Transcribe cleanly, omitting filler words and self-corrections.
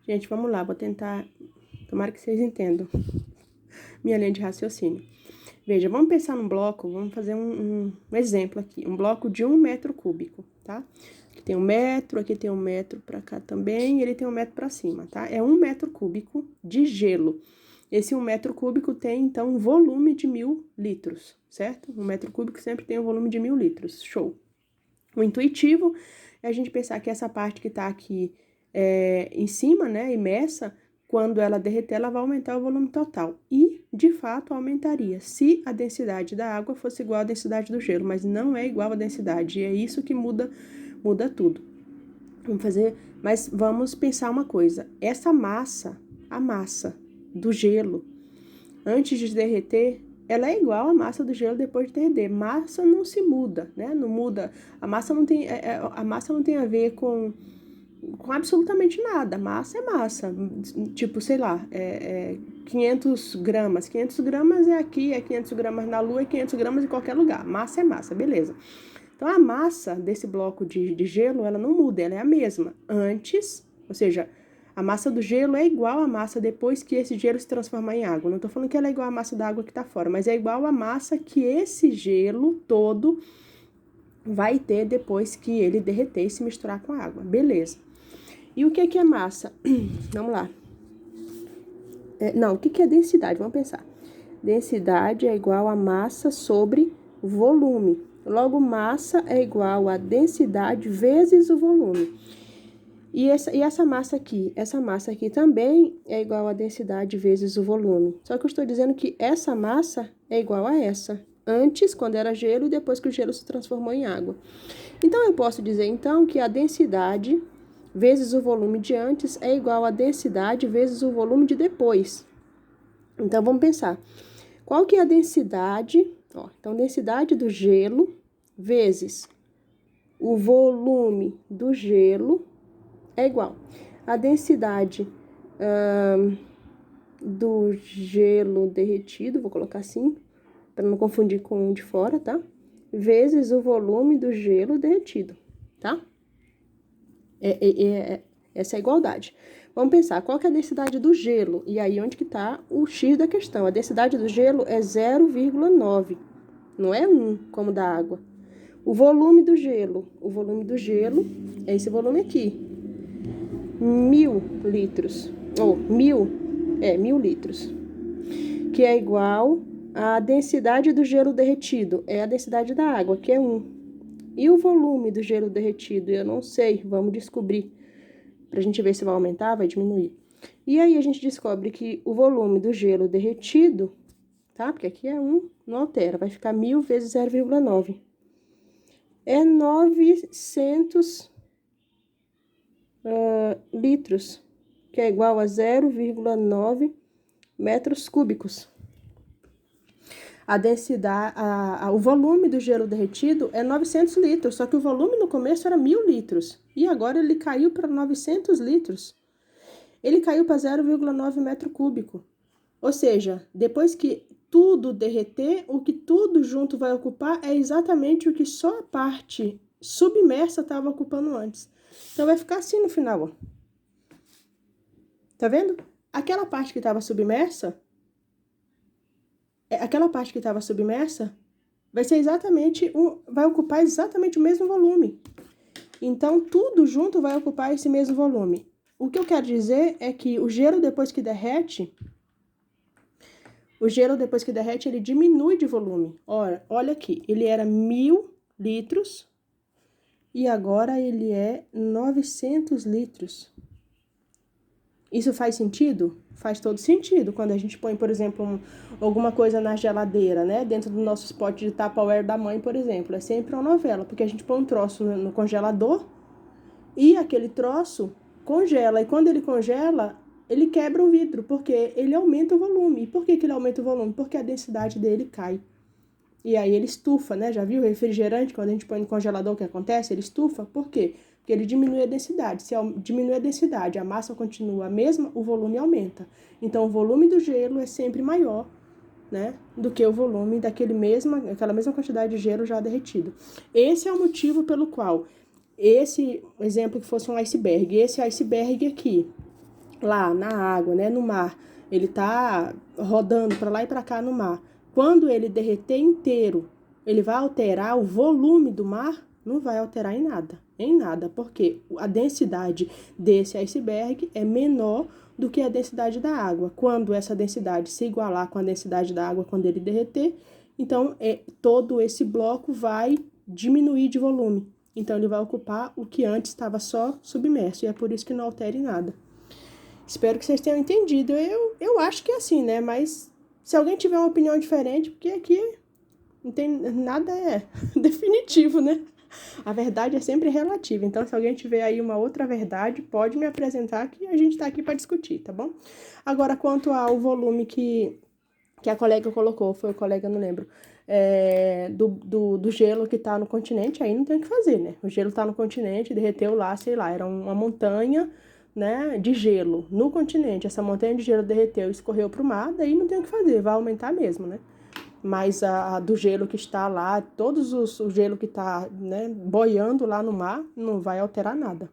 Gente, vamos lá, vou tentar... Tomara que vocês entendam minha linha de raciocínio. Veja, vamos pensar num bloco, vamos fazer um exemplo aqui. Um bloco de 1 metro cúbico, tá? Aqui tem 1 metro, aqui tem 1 metro pra cá também, e ele tem 1 metro pra cima, tá? É 1 metro cúbico de gelo. Esse 1 metro cúbico tem, então, um volume de 1000 litros, certo? 1 metro cúbico sempre tem um volume de 1000 litros, show. O intuitivo é a gente pensar que essa parte que tá aqui em cima, né, imersa, quando ela derreter, ela vai aumentar o volume total. E, de fato, aumentaria se a densidade da água fosse igual à densidade do gelo, mas não é igual à densidade, e é isso que muda tudo. Mas vamos pensar uma coisa, essa massa, a massa do gelo, antes de derreter, ela é igual à massa do gelo depois de derreter. Massa não se muda, né? Não muda. A massa não tem a ver com absolutamente nada. Massa é massa. Tipo, sei lá, 500 gramas. 500 gramas é aqui, é 500 gramas na Lua, é 500 gramas em qualquer lugar. Massa é massa, beleza. Então, a massa desse bloco de gelo, ela não muda, ela é a mesma. Antes, ou seja, a massa do gelo é igual à massa depois que esse gelo se transformar em água. Não tô falando que ela é igual à massa da água que tá fora, mas é igual à massa que esse gelo todo vai ter depois que ele derreter e se misturar com a água. Beleza. E o que é massa? Vamos lá. O que é densidade? Vamos pensar. Densidade é igual a massa sobre volume. Logo, massa é igual a densidade vezes o volume. E essa massa aqui também é igual a densidade vezes o volume. Só que eu estou dizendo que essa massa é igual a essa. Antes, quando era gelo, e depois que o gelo se transformou em água. Então, eu posso dizer, então, que a densidade vezes o volume de antes é igual a densidade vezes o volume de depois. Então, vamos pensar. Qual que é a densidade? Então, densidade do gelo vezes o volume do gelo é igual a densidade do gelo derretido, vou colocar assim, para não confundir com o de fora, tá? Vezes o volume do gelo derretido, tá? Essa é a igualdade. Vamos pensar, qual que é a densidade do gelo? E aí, onde que tá o X da questão? A densidade do gelo é 0,9, não é 1, como da água. O volume do gelo é esse volume aqui, 1000 litros, ou 1000 litros, que é igual à densidade do gelo derretido, é a densidade da água, que é 1. E o volume do gelo derretido, eu não sei, vamos descobrir, pra gente ver se vai aumentar, vai diminuir. E aí a gente descobre que o volume do gelo derretido, tá? Porque aqui é 1, não altera, vai ficar 1000 vezes 0,9. É 900 litros, que é igual a 0,9 metros cúbicos. A densidade, o volume do gelo derretido é 900 litros, só que o volume no começo era 1000 litros. E agora ele caiu para 900 litros. Ele caiu para 0,9 metro cúbico. Ou seja, depois que tudo derreter, o que tudo junto vai ocupar é exatamente o que só a parte submersa estava ocupando antes. Então, vai ficar assim no final, ó. Tá vendo? Aquela parte que estava submersa vai ser vai ocupar exatamente o mesmo volume. Então, tudo junto vai ocupar esse mesmo volume. O que eu quero dizer é que o gelo depois que derrete, ele diminui de volume. Olha aqui, ele era 1000 litros e agora ele é 900 litros. Isso faz sentido? Faz todo sentido. Quando a gente põe, por exemplo, alguma coisa na geladeira, né? Dentro do nosso pote de Tupperware da mãe, por exemplo. É sempre uma novela, porque a gente põe um troço no congelador e aquele troço congela. E quando ele congela, ele quebra o vidro, porque ele aumenta o volume. E por que ele aumenta o volume? Porque a densidade dele cai. E aí ele estufa, né? Já viu o refrigerante, quando a gente põe no congelador, o que acontece? Ele estufa. Por quê? Porque ele diminui a densidade. Se diminui a densidade, a massa continua a mesma, o volume aumenta. Então, o volume do gelo é sempre maior, né, do que o volume daquela mesma quantidade de gelo já derretido. Esse é o motivo pelo qual esse exemplo que fosse um iceberg, esse iceberg aqui, lá na água, né, no mar, ele tá rodando para lá e para cá no mar. Quando ele derreter inteiro, ele vai alterar o volume do mar? Não vai alterar em nada, porque a densidade desse iceberg é menor do que a densidade da água. Quando essa densidade se igualar com a densidade da água quando ele derreter, então todo esse bloco vai diminuir de volume. Então ele vai ocupar o que antes estava só submerso, e é por isso que não altera em nada. Espero que vocês tenham entendido. Eu acho que é assim, né? Mas se alguém tiver uma opinião diferente, porque aqui não tem nada definitivo, né? A verdade é sempre relativa. Então, se alguém tiver aí uma outra verdade, pode me apresentar que a gente tá aqui para discutir, tá bom? Agora, quanto ao volume que a colega colocou, foi o colega, não lembro, do gelo que tá no continente, aí não tem o que fazer, né? O gelo tá no continente, derreteu lá, sei lá, era uma montanha, né, de gelo no continente. Essa montanha de gelo derreteu e escorreu pro mar, daí não tem o que fazer, vai aumentar mesmo, né? Mas a do gelo que está lá, o gelo que está, né, boiando lá no mar, não vai alterar nada.